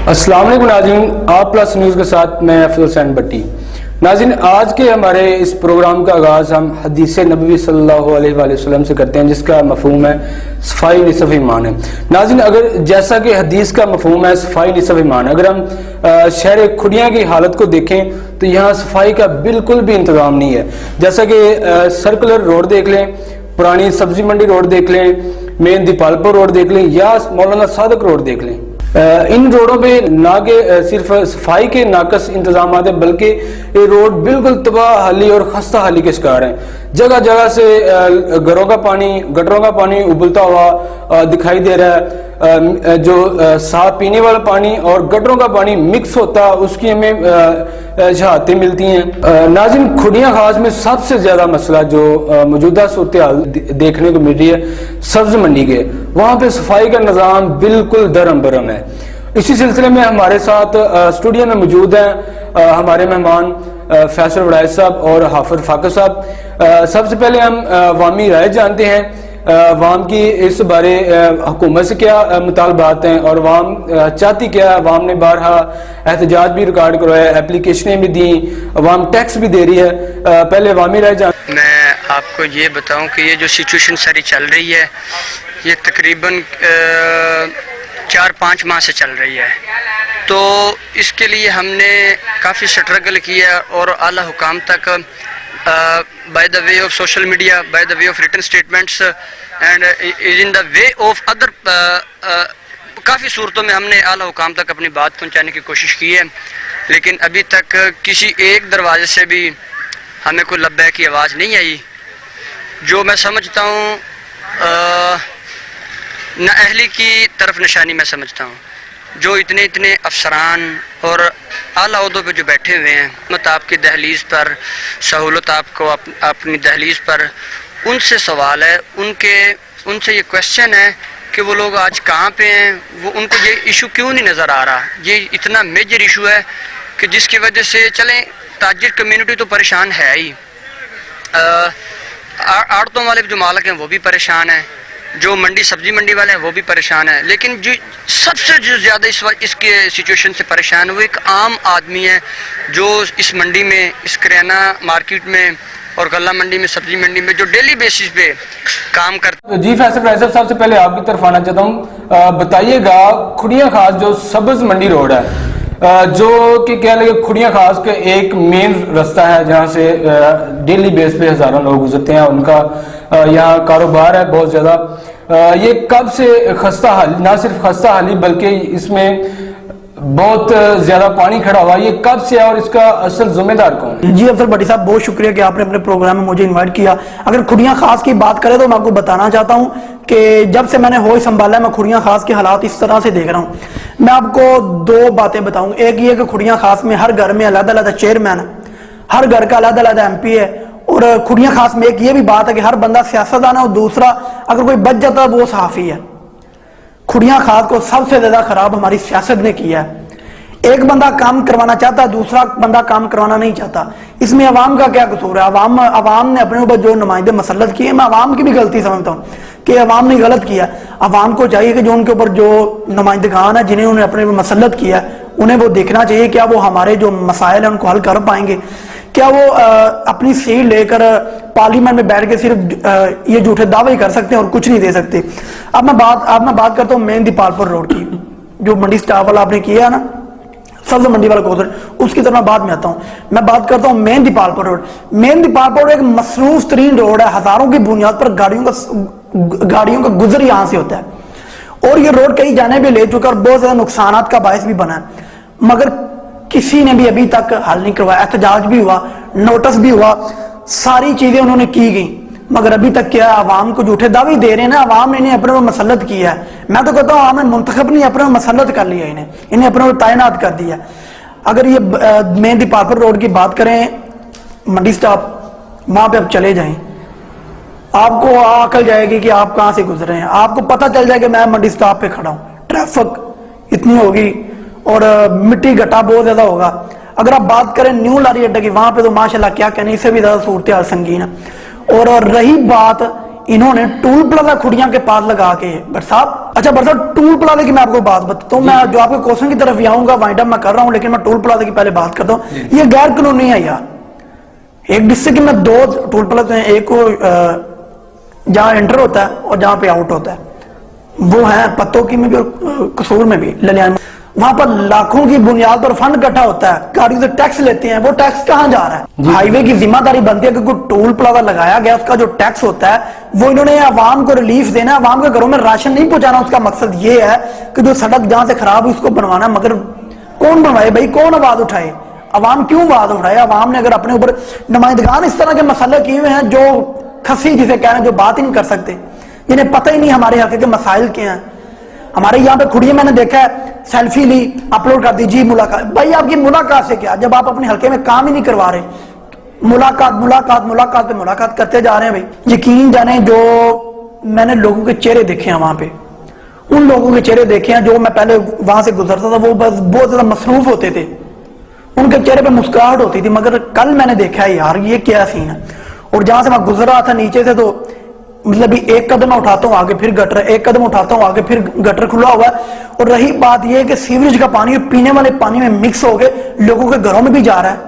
अस्सलाम वालेकुम नाज़रीन, आप प्लस न्यूज़ के साथ मैं अफजल हुसैन भट्टी। नाज़रीन, आज के हमारे इस प्रोग्राम का आगाज़ हम हदीस नबवी सल्लल्लाहु अलैहि वसल्लम से करते हैं, जिसका मफ़हूम है सफ़ाई निसफ़ ईमान है। नाज़रीन, अगर जैसा कि हदीस का मफ़हूम है सफ़ाई निसफ़ ईमान, अगर हम शहर खुड़ियाँ की हालत को देखें तो यहाँ सफाई का बिल्कुल भी इंतज़ाम नहीं है। जैसा कि सर्कुलर रोड देख लें, पुरानी सब्जी मंडी रोड देख लें, मेन दीपालपुर रोड देख लें या मौलाना सादक रोड देख लें, इन रोडों पे ना के सिर्फ सफाई के नाकस इंतजाम है, बल्कि ये रोड बिल्कुल तबाह हाली और खस्ता हाली के शिकार हैं। जगह जगह से घरों का पानी, गटरों का पानी उबलता हुआ दिखाई दे रहा है। जो साफ पीने वाला पानी और गटरों का पानी मिक्स होता, उसकी हमें शहादतें मिलती हैं। नाज़रीन, खुड़ियाँ खास में सबसे ज़्यादा मसला जो मौजूदा सूरत हाल देखने को मिल रही है सब्ज मंडी के, वहाँ पे सफाई का निज़ाम बिल्कुल दरम बरम है। इसी सिलसिले में हमारे साथ स्टूडियो में मौजूद हैं हमारे मेहमान फैसल वड़ाइज साहब और हाफिज फाकर साहब। सबसे पहले हम अवामी राय जानते हैं, अवाम की इस बारे हुकूमत से क्या मुतालबात हैं और अवाम चाहती क्या है। अवाम ने बारहा एहतजाज भी रिकॉर्ड करवाया, एप्लीकेशनें भी दी, अवाम टैक्स भी दे रही है। पहले अवामी राय जान। मैं आपको ये बताऊं कि ये जो सिचुएशन सारी चल रही है ये तकरीबन 4-5 माह से चल रही है, तो इसके लिए हमने काफ़ी स्ट्रगल किया और आला हुकाम तक by the way of social media, by the way of written statements and is in the way of other, काफ़ी सूरतों में हमने आला हुकाम तक अपनी बात पहुंचाने की कोशिश की है, लेकिन अभी तक किसी एक दरवाजे से भी हमें कोई लब्बैक की आवाज़ नहीं आई। जो मैं समझता हूँ नाअहली की तरफ निशानी मैं समझता हूँ। जो इतने अफसरान और आला ओहदों पे जो बैठे हुए हैं, मत आपकी दहलीज पर, सहूलत आपको अपनी दहलीज पर, उनसे सवाल है, उनसे ये क्वेश्चन है कि वो लोग आज कहाँ पे हैं, वो उनको ये इशू क्यों नहीं नज़र आ रहा। ये इतना मेजर इशू है कि जिसकी वजह से चलें ताजिर कम्युनिटी तो परेशान है ही, आड़तों वाले जो मालिक हैं वो भी परेशान हैं, जो सब्जी मंडी वाले हैं वो भी परेशान है, लेकिन जो सबसे जो ज़्यादा इस वक्त इसके सिचुएशन से परेशान है वो एक आम आदमी है जो इस मंडी में, इस किराना मार्केट में और गल्ला मंडी में, सब्जी मंडी में जो डेली बेसिस पे काम करते। जी फैसल वड़ाइज साहब, सबसे पहले आपकी तरफ आना चाहता हूँ, बताइएगा खुड़ियाँ खास जो सब्ज मंडी रोड है, जो कि कह लगे खुड़ियाँ खास के एक मेन रास्ता है जहाँ से डेली बेस पे हज़ारों लोग गुजरते हैं, उनका यहाँ कारोबार है बहुत ज़्यादा। ये कब से खस्ता हाल, ना सिर्फ खस्ता हाली बल्कि इसमें बहुत ज़्यादा पानी खड़ा हुआ, ये कब से है और इसका असल जिम्मेदार कौन है? जी अफजल भट्टी साहब, बहुत शुक्रिया कि आपने अपने प्रोग्राम में मुझे इनवाइट किया। अगर खुड़ियाँ खास की बात करें तो मैं आपको बताना चाहता हूँ कि जब से मैंने होश संभाला है मैं खुड़ियाँ खास के हालात इस तरह से देख रहा हूँ। मैं आपको दो बातें बताऊँ। एक ये कि खुड़ियाँ खास में हर घर में अलग-अलग चेयरमैन है, हर घर का अलग-अलग MP है, और खुड़ियाँ खास में एक ये भी बात है कि हर बंदा सियासतदान है और दूसरा अगर कोई बच जाता है वो सहाफ़ी है। खुड़ियाँ खास को सबसे ज्यादा खराब हमारी सियासत ने किया है। एक बंदा काम करवाना चाहता है, दूसरा बंदा काम करवाना नहीं चाहता। इसमें अवाम का क्या कसूर है? अवाम ने अपने ऊपर जो नुमाइंदे मसलत किए, मैं अवाम की भी गलती समझता हूँ कि अवाम ने गलत किया। अवाम को चाहिए कि जो उनके ऊपर जो नुमाइंदगान है जिन्हें उन्हें अपने मसलत किया, उन्हें वो देखना चाहिए क्या वो हमारे जो मसाइल हैं उनको हल कर पाएंगे, क्या वो अपनी सीट लेकर पार्लियामेंट में बैठ के सिर्फ ये झूठे दावे ही कर सकते हैं और कुछ नहीं दे सकते। अब मैं बात करता हूँ मेन दीपालपुर रोड की, जो मंडी स्टाफ वाला आपने किया है ना, सब्ज मंडी वाला कोर्स, उसकी तरफ मैं बाद में आता हूँ। मैं बात करता हूँ main Dipalpur road. Main Dipalpur road एक मसरूफ तरीन रोड है, हजारों की बुनियाद पर गाड़ियों का गुजर यहाँ से होता है और ये रोड कई जाने भी ले चुका और बहुत ज्यादा नुकसान का बायस भी बना है, मगर किसी ने भी अभी तक हल नहीं करवाया। एहतजाज भी हुआ, नोटिस भी हुआ, सारी चीजें उन्होंने की गई, मगर अभी तक क्या है, अवाम को झूठे दावे दे रहे हैं ना। अवाम ने इन्हें अपने पर मसलत किया है। मैं तो कहता हूँ अवाम ने मुंतखब नहीं अपने मसलत कर लिया, इन्हें अपने पर तैनात कर दिया। अगर ये मेन दीपालपुर रोड की बात करें, मंडी स्टाफ वहां पे आप चले जाएं, आपको अकल जाएगी कि आप कहाँ से गुजरे हैं, आपको पता चल जाएगा मैं मंडी स्टाफ पे खड़ा हूँ। ट्रैफिक इतनी होगी और मिट्टी गड्ढा बहुत ज्यादा होगा। अगर आप बात करें न्यू लारी अड्डा की, वहां पे तो माशाल्लाह क्या कहने, इससे भी ज्यादा सूरत हाल संगीन है। और रही बात इन्होंने टूल प्लाजा खुड़ियां के पास लगा के, बट साहब अच्छा बरसा, टूल प्लाजा की मैं आपको बात बताता हूँ, मैं जो आपके क्वेश्चन की तरफ आऊंगा वाइंड अप मैं कर रहा हूँ, लेकिन मैं टूल प्लाजा की पहले बात करता हूँ। ये गैर कानूनी है यार। एक डिस्ट्रिक्ट में 2 टूल प्लाजा हैं, एक को जहाँ एंटर होता है और जहाँ पे आउट होता है, वो है पत्तों की में भी और कसूर में भी, ललियान में। वहां पर लाखों की बुनियाद पर फंड इकट्ठा होता है, गाड़ियों से टैक्स लेते हैं, वो टैक्स कहां जा रहा है? हाईवे की जिम्मेदारी बनती है कि कोई टोल प्लाजा लगाया गया, उसका जो टैक्स होता है वो इन्होंने आवाम को रिलीफ देना है, आवाम के घरों में राशन नहीं पहुंचाना। उसका मकसद ये है कि जो सड़क जहां से खराब हुई उसको बनवाना। मगर कौन बनवाए भाई, कौन आवाज उठाए? अवाम क्यों आवाज उठाए? अवाम ने अगर अपने ऊपर नुमाइंदगान इस तरह के मसले किए हुए हैं जो खसी जिसे कह रहे हैं, जो बात ही नहीं कर सकते, जिन्हें पता ही नहीं हमारे हल्के के मसाइल क्या हैं। हमारे यहाँ पे खुड़िया मैंने देखा है, सेल्फी ली, अपलोड कर दी, जी मुलाकात। भाई आपकी मुलाकात से क्या, जब आप अपने हल्के में काम ही नहीं करवा रहे? मुलाकात मुलाकात मुलाकात पे मुलाकात करते जा रहे हैं भाई। यकीन जाने जो मैंने लोगों के चेहरे देखे हैं वहां पे, उन लोगों के चेहरे देखे हैं जो मैं पहले वहां से गुजरता था, वो बस बहुत ज्यादा मसरूफ होते थे, उनके चेहरे पे मुस्कुराहट होती थी। मगर कल मैंने देखा है यार ये क्या सीन है। और जहां से मैं गुजर रहा था नीचे से, तो मतलब एक कदम मैं उठाता हूँ आगे फिर गटर, एक कदम उठाता हूँ आगे फिर गटर खुला हुआ है। और रही बात यह कि सीवरेज का पानी पीने वाले पानी में मिक्स होकर लोगों के घरों में भी जा रहा है,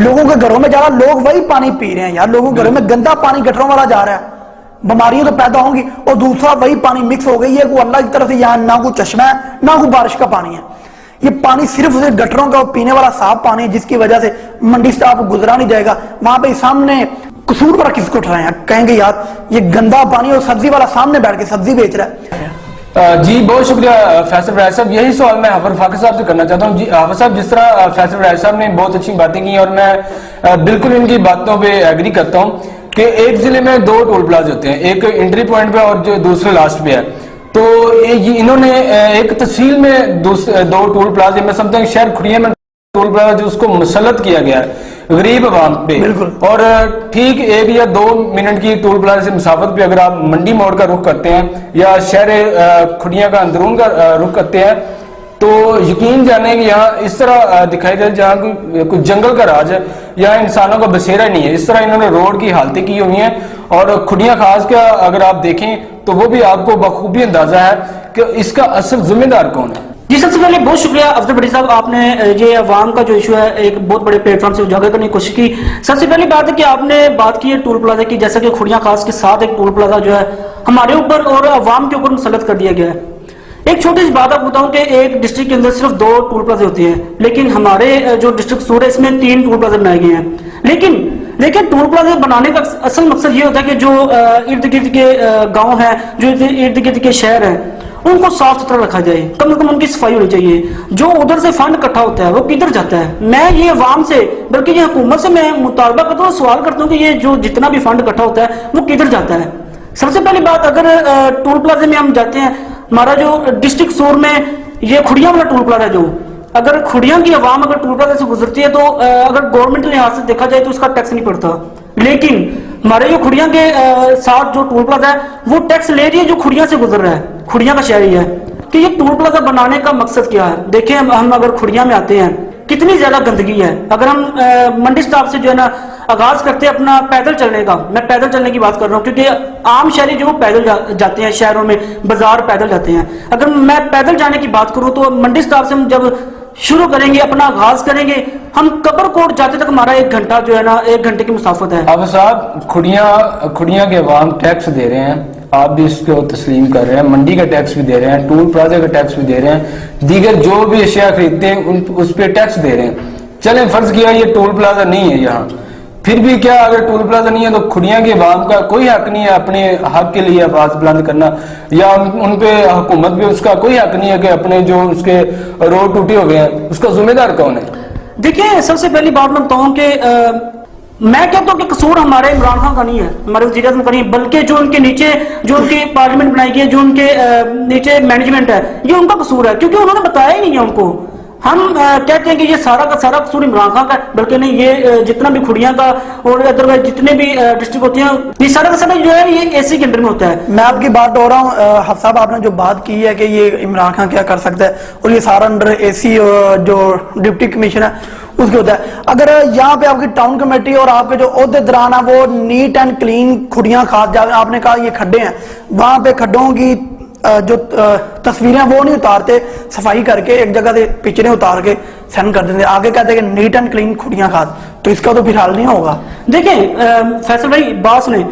लोगों के घरों में जा रहा है, लोग वही पानी पी रहे हैं यार। लोगों के घरों में गंदा पानी गटरों वाला जा रहा है, बीमारियां तो पैदा होंगी। और दूसरा वही पानी मिक्स हो गई है, कोई अल्लाह की तरफ से यहाँ ना कोई चश्मा है ना कोई बारिश का पानी है। ये पानी सिर्फ गटरों का पीने वाला साफ पानी है, जिसकी वजह से मंडी स्टाफ गुजरा नहीं जाएगा। वहां पे सामने कसूर पर किसको ठहराए हैं? कहेंगे यार ये गंदा पानी, और सब्जी वाला सामने बैठ के सब्जी बेच रहा है। जी बहुत शुक्रिया फैसल राय साहब। यही सवाल मैं हाफिज फाकिर साहब से करना चाहता हूँ। जी हाफिज साहब, जिस तरह फैसल राय साहब ने बहुत अच्छी बातें की और मैं बिल्कुल इनकी बातों पे एग्री करता हूँ कि एक जिले में 2 टोल प्लाजा होते हैं, एक एंट्री पॉइंट पे और जो दूसरे लास्ट पे है। तो इन्होंने एक तहसील में 2 टोल प्लाजे, मैं समझता हूँ शहर खुड़िया में टोल प्लाजा जो उसको मुसल्लत किया गया है गरीब आवाम पे। और ठीक 1 या 2 मिनट की टोल प्लाजा से मुसाफत पे अगर आप मंडी मोड़ का रुख करते हैं या शहर खुड़िया का अंदरून का रुख करते हैं, तो यकीन जाने कि यहाँ इस तरह दिखाई दे जहाँ कोई जंगल का राज है, यहाँ इंसानों का बसेरा नहीं है। इस तरह इन्होंने रोड की हालतें की हुई हैं। और खुड़िया खास का अगर आप देखें तो वो भी आपको बखूबी अंदाजा है कि इसका असल जिम्मेदार कौन है। जी, सबसे पहले बहुत शुक्रिया अफजल भट्टी साहब, आपने ये अवाम का जो इशू है एक बहुत बड़े प्लेटफॉर्म से उजागर करने की कोशिश की। सबसे पहली बात है कि आपने बात की है टोल प्लाजा की, जैसा कि खुड़िया खास के साथ एक टोल प्लाजा जो है हमारे ऊपर और अवाम के ऊपर मुसल्लत कर दिया गया है। एक छोटी सी बात आपको बताऊं कि एक डिस्ट्रिक्ट के अंदर सिर्फ 2 टोल प्लाजा होते हैं, लेकिन हमारे जो डिस्ट्रिक्ट सूर है इसमें 3 टोल प्लाजा बनाए गए हैं। लेकिन टोल प्लाजा बनाने का असल मकसद ये होता है कि जो इर्द गिर्द के गाँव है, जो इर्द गिर्द के शहर है, उनको साफ सुथरा रखा जाए, कम से कम उनकी सफाई होनी चाहिए। जो उधर से फंड इकट्ठा होता है वो किधर जाता है? मैं ये अवाम से बल्कि ये हुकूमत से मैं मुतालबा करता हूँ, सवाल करता हूँ कि ये जो जितना भी फंड इकट्ठा होता है वो किधर जाता है? सबसे पहली बात, अगर टोल प्लाजे में हम जाते हैं, हमारा जो डिस्ट्रिक्ट सूर में ये खुड़िया वाला टोल प्लाजा, जो अगर खुड़िया की आवाम अगर टोल प्लाजा से गुजरती है तो अगर गवर्नमेंट लिहाज से देखा जाए तो उसका टैक्स नहीं पड़ता। लेकिन हमारे जो खुड़िया के साथ जो टोल प्लाजा है वो टैक्स ले रही है जो खुड़िया से गुजर रहा है, खुड़िया का शहरी है। कि ये टोल प्लाजा बनाने का मकसद क्या है? देखिए, हम अगर खुड़िया में आते हैं, कितनी ज्यादा गंदगी है। अगर हम मंडी स्टाफ से जो है ना आगाज करते हैं अपना पैदल चलने का, मैं पैदल चलने की बात कर रहा हूँ, क्योंकि आम शहरी जो पैदल जाते हैं शहरों में, बाजार पैदल जाते हैं। अगर मैं पैदल जाने की बात करूँ तो मंडी स्टाफ से हम जब शुरू करेंगे, अपना आगाज करेंगे, हम कबरकोट जाते तक हमारा 1 घंटा जो है ना 1 घंटे की मुसाफत है। अब साहब खुड़िया के अवाम टैक्स दे रहे हैं, आप भी इसको तस्लीम कर रहे हैं, मंडी का टैक्स भी दे रहे हैं, टोल प्लाजा का टैक्स भी दे रहे हैं, दीगर जो भी अशिया खरीदते हैं उस पर टैक्स दे रहे हैं। चलें फर्ज किया ये टोल प्लाजा नहीं है यहाँ, फिर भी क्या अगर टोल प्लाजा नहीं है तो खुड़िया के अवाम का कोई हक नहीं है अपने हक के लिए आवाज बुलंद करना, या उन पे हुकूमत भी उसका कोई हक नहीं है कि अपने जो उसके रोड टूटे हुए हैं उसका जिम्मेदार कौन है? देखिए, सबसे पहली बात मैं बताऊं कि मैं कहता हूं कि कसूर हमारे इमरान खान का नहीं है, हमारे वज़ीर आज़म का नहीं, बल्कि जो उनके नीचे जो उनकी पार्लियामेंट बनाई गई है, जो उनके नीचे मैनेजमेंट है, ये उनका कसूर है, क्योंकि उन्होंने बताया ही नहीं है उनको। हम कहते हैं कि ये सारा का सारा कसूर इमरान खान का, बल्कि नहीं, ये जितना भी खुड़िया का और अदरवाइज जितने भी डिस्ट्रिक्ट होते हैं, ये सारा का सारा जो है ये एसी के अंदर में होता है। मैं आपकी बात हो रहा हूँ हफ साहब, आपने जो बात की है कि ये इमरान खान क्या कर सकता है और ये सारा अंडर एसी जो डिप्टी कमिश्नर है उसके होता है। अगर यहाँ पे आपकी टाउन कमेटी और आपके जो ओहदेदारान है वो नीट एंड क्लीन खुड़िया खास, आपने कहा ये खड्डे हैं, वहां पे खड्डों की جو تصویریں وہ نہیں اتارتے, صفائی کر کے ایک جگہ سے پکچریں اتار کے سینڈ کر دیتے, آگے کہتے ہیں کہ نیٹ اینڈ کلین کھڑیاں کھاد, تو اس کا تو پھر حل نہیں ہوگا. دیکھیں فیصل بھائی باس نے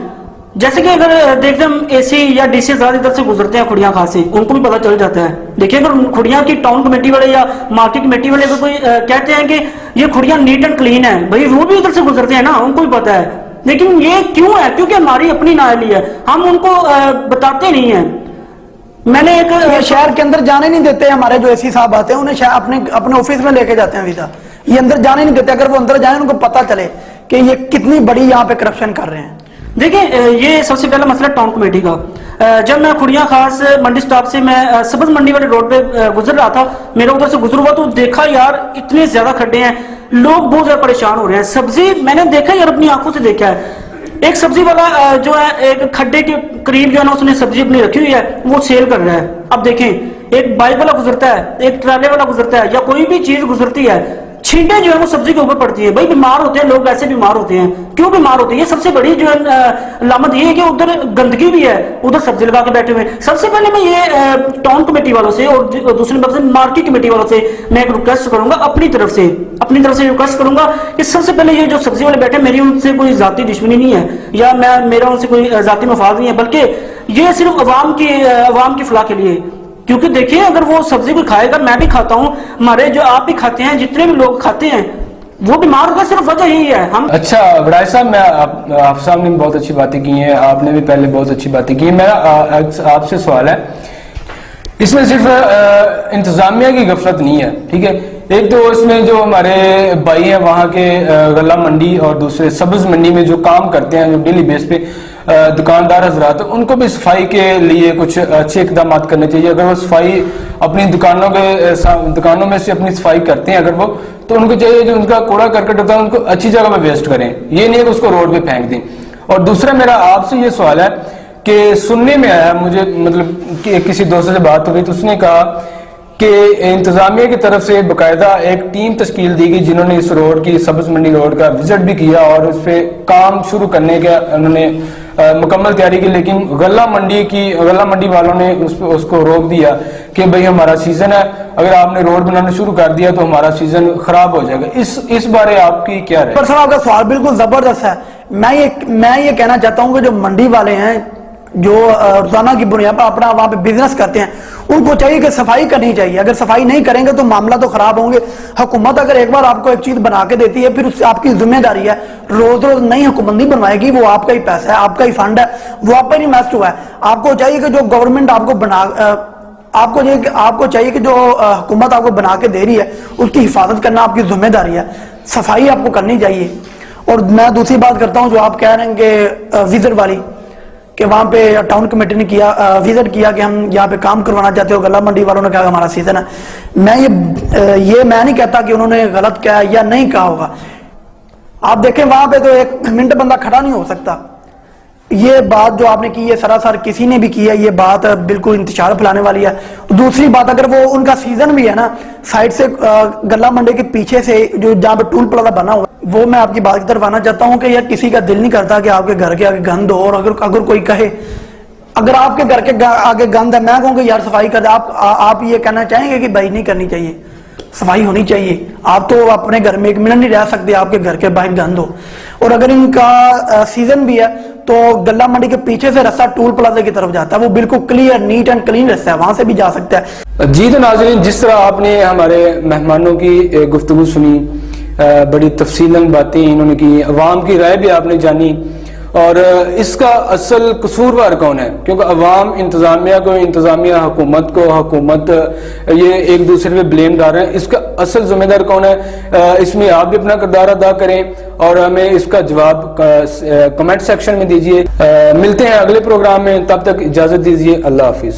جیسے کہ اگر دیکھتے ہم اے سی یا ڈی سی زیادہ ادھر سے گزرتے ہیں کھڑیاں خاص سے, ان کو بھی پتہ چل جاتا ہے. دیکھیں اگر کھڑیاں کی ٹاؤن کمیٹی والے یا مارکیٹ کمیٹی والے کوئی کہتے ہیں کہ یہ کھڑیاں نیٹ اینڈ کلین ہے, بھائی وہ بھی ادھر سے گزرتے ہیں نا, ان کو بھی پتہ ہے. لیکن یہ کیوں ہے؟ کیونکہ ہماری اپنی نااہلی ہے, ہم ان کو بتاتے نہیں ہیں. میں نے ایک شہر کے اندر جانے نہیں دیتے, ہمارے جو اے سی صاحب آتے ہیں انہیں اپنے آفس میں لے کے جاتے ہیں ویزا, یہ اندر جانے نہیں دیتے. اگر وہ اندر جائیں ان کو پتہ چلے کہ یہ کتنی بڑی یہاں پہ کرپشن کر رہے ہیں. دیکھیں یہ سب سے پہلا مسئلہ ٹاؤن کمیٹی کا. جب میں کھڑیاں خاص منڈی سٹاپ سے میں سبز منڈی والے روڈ پہ گزر رہا تھا, میرا ادھر سے گزر ہوا تو دیکھا یار اتنے زیادہ کھڈے ہیں, لوگ بہت زیادہ پریشان ہو رہے ہیں. سبزی میں نے دیکھا یار, اپنی آنکھوں سے دیکھا ہے. ایک سبزی والا جو ہے ایک کھڈے کے قریب جو ہے نا اس نے سبزی اپنی رکھی ہوئی ہے, وہ سیل کر رہا ہے. اب دیکھیں ایک بائک والا گزرتا ہے, ایک ٹرالے والا گزرتا ہے, یا کوئی بھی چیز گزرتی ہے, چھینٹیں جو ہے وہ سبزی کے اوپر پڑتی ہے. بھائی بیمار ہوتے ہیں لوگ, ایسے بیمار ہوتے ہیں. کیوں بیمار ہوتے ہیں؟ یہ سب سے بڑی جو ہے علامت یہ ہے کہ ادھر گندگی بھی ہے, ادھر سبزی لگا کے بیٹھے ہوئے. سب سے پہلے میں یہ ٹاؤن کمیٹی والوں سے اور دوسری طرف سے مارکیٹ کمیٹی والوں سے میں ایک ریکویسٹ کروں گا, اپنی طرف سے ریکویسٹ کروں گا کہ سب سے پہلے یہ جو سبزی والے بیٹھے, میری ان سے کوئی ذاتی دشمنی نہیں ہے یا میرا ان سے کوئی ذاتی مفاد نہیں ہے, بلکہ یہ صرف عوام کی فلاح کے لیے. کیونکہ دیکھیں اگر وہ سبزی کوئی کھائے گا, میں بھی کھاتا ہوں, ہمارے جو آپ بھی کھاتے ہیں, جتنے بھی لوگ کھاتے ہیں, وہ بیمار ہوگا, صرف وجہ یہی ہے. ہم اچھا وڈائے صاحب, میں آپ صاحب نے بہت اچھی باتیں کی ہیں, آپ نے بھی پہلے بہت اچھی باتیں کی ہیں. میرا آپ سے سوال ہے, اس میں صرف انتظامیہ کی غفلت نہیں ہے, ٹھیک ہے. ایک تو اس میں جو ہمارے بھائی ہیں وہاں کے غلہ منڈی اور دوسرے سبز منڈی میں جو کام کرتے ہیں, جو ڈیلی بیس پہ دکاندار حضرات, ان کو بھی صفائی کے لیے کچھ اچھے اقدامات کرنے چاہیے. اگر وہ صفائی اپنی دکانوں میں سے اپنی صفائی کرتے ہیں اگر وہ, تو ان کو چاہیے جو ان کا کوڑا کرکٹ ہوتا ہے ان کو اچھی جگہ پہ ویسٹ کریں, یہ نہیں ہے کہ اس کو روڈ پہ پھینک دیں. اور دوسرا میرا آپ سے یہ سوال ہے کہ سننے میں آیا مجھے, مطلب کہ کسی دوست سے بات ہوئی تو اس نے کہا کہ انتظامیہ کی طرف سے باقاعدہ ایک ٹیم تشکیل دی گئی جنہوں نے اس روڈ کی, سبز منڈی روڈ کا وزٹ بھی کیا اور اس پہ کام شروع کرنے کا انہوں نے مکمل تیاری کی. لیکن غلہ منڈی والوں نے اس کو روک دیا کہ بھئی ہمارا سیزن ہے, اگر آپ نے روڈ بنانا شروع کر دیا تو ہمارا سیزن خراب ہو جائے گا. اس بارے آپ کی کیا رائے؟ پر آپ کا سوال بالکل زبردست ہے. میں یہ کہنا چاہتا ہوں کہ جو منڈی والے ہیں جو روزانہ کی بنیاد پر اپنا وہاں پہ بزنس کرتے ہیں, ان کو چاہیے کہ صفائی کرنی چاہیے. اگر صفائی نہیں کریں گے تو معاملہ تو خراب ہوں گے. حکومت اگر ایک بار آپ کو ایک چیز بنا کے دیتی ہے, پھر اس سے آپ کی ذمہ داری ہے, روز نئی حکومت نہیں بنوائے گی, وہ آپ کا ہی پیسہ ہے, آپ کا ہی فنڈ ہے, وہ آپ پر ہی انویسٹ ہوا ہے. آپ کو چاہیے کہ جو گورنمنٹ آپ کو چاہیے کہ جو حکومت آپ کو بنا کے دے رہی ہے اس کی حفاظت کرنا آپ کی ذمہ داری ہے. صفائی آپ کو کرنی چاہیے. اور میں دوسری بات کرتا ہوں جو آپ کہہ رہے ہیں کہ وزٹ والی, کہ وہاں پہ ٹاؤن کمیٹی نے وزٹ کیا کہ ہم یہاں پہ کام کروانا چاہتے ہو, غلہ منڈی والوں نے کہا کہ ہمارا سیزن ہے. میں نہیں کہتا کہ انہوں نے غلط کیا یا نہیں کہا ہوگا. آپ دیکھیں وہاں پہ تو ایک منٹ بندہ کھڑا نہیں ہو سکتا. یہ بات جو آپ نے کی ہے سراسر کسی نے بھی کی ہے, یہ بات بالکل انتشار پھیلانے والی ہے. دوسری بات, اگر وہ ان کا سیزن بھی ہے نا, سائڈ سے غلہ منڈی کے پیچھے سے جو جہاں پہ ٹول پلازا بنا ہوا, وہ میں آپ کی بات کی طرف آنا چاہتا ہوں کہ یار کسی کا دل نہیں کرتا کہ آپ کے گھر کے آگے گند ہو. اور اگر کوئی کہے, اگر آپ کے گھر کے آگے گند ہے, میں کہوں کہ یار صفائی کر دے. آپ یہ کہنا چاہیں گے کہ بھائی نہیں کرنی چاہیے, صفائی ہونی چاہیے. آپ تو اپنے گھر میں ایک منٹ نہیں رہ سکتے آپ کے گھر کے باہر گند ہو. اور اگر ان کا سیزن بھی ہے تو غلہ منڈی کے پیچھے سے رستہ ٹول پلازے کی طرف جاتا ہے, وہ بالکل کلیئر نیٹ اینڈ کلین رستہ ہے, وہاں سے بھی جا سکتا ہے. جی تو ناظرین, جس طرح آپ نے ہمارے مہمانوں کی گفتگو سنی, بڑی تفصیلاً باتیں انہوں نے کی, عوام کی رائے بھی آپ نے جانی, اور اس کا اصل قصوروار کون ہے, کیونکہ عوام انتظامیہ حکومت یہ ایک دوسرے پہ بلیم ڈال رہے ہیں. اس کا اصل ذمہ دار کون ہے, اس میں آپ بھی اپنا کردار ادا کریں اور ہمیں اس کا جواب کمنٹ سیکشن میں دیجیے. ملتے ہیں اگلے پروگرام میں, تب تک اجازت دیجیے. اللہ حافظ.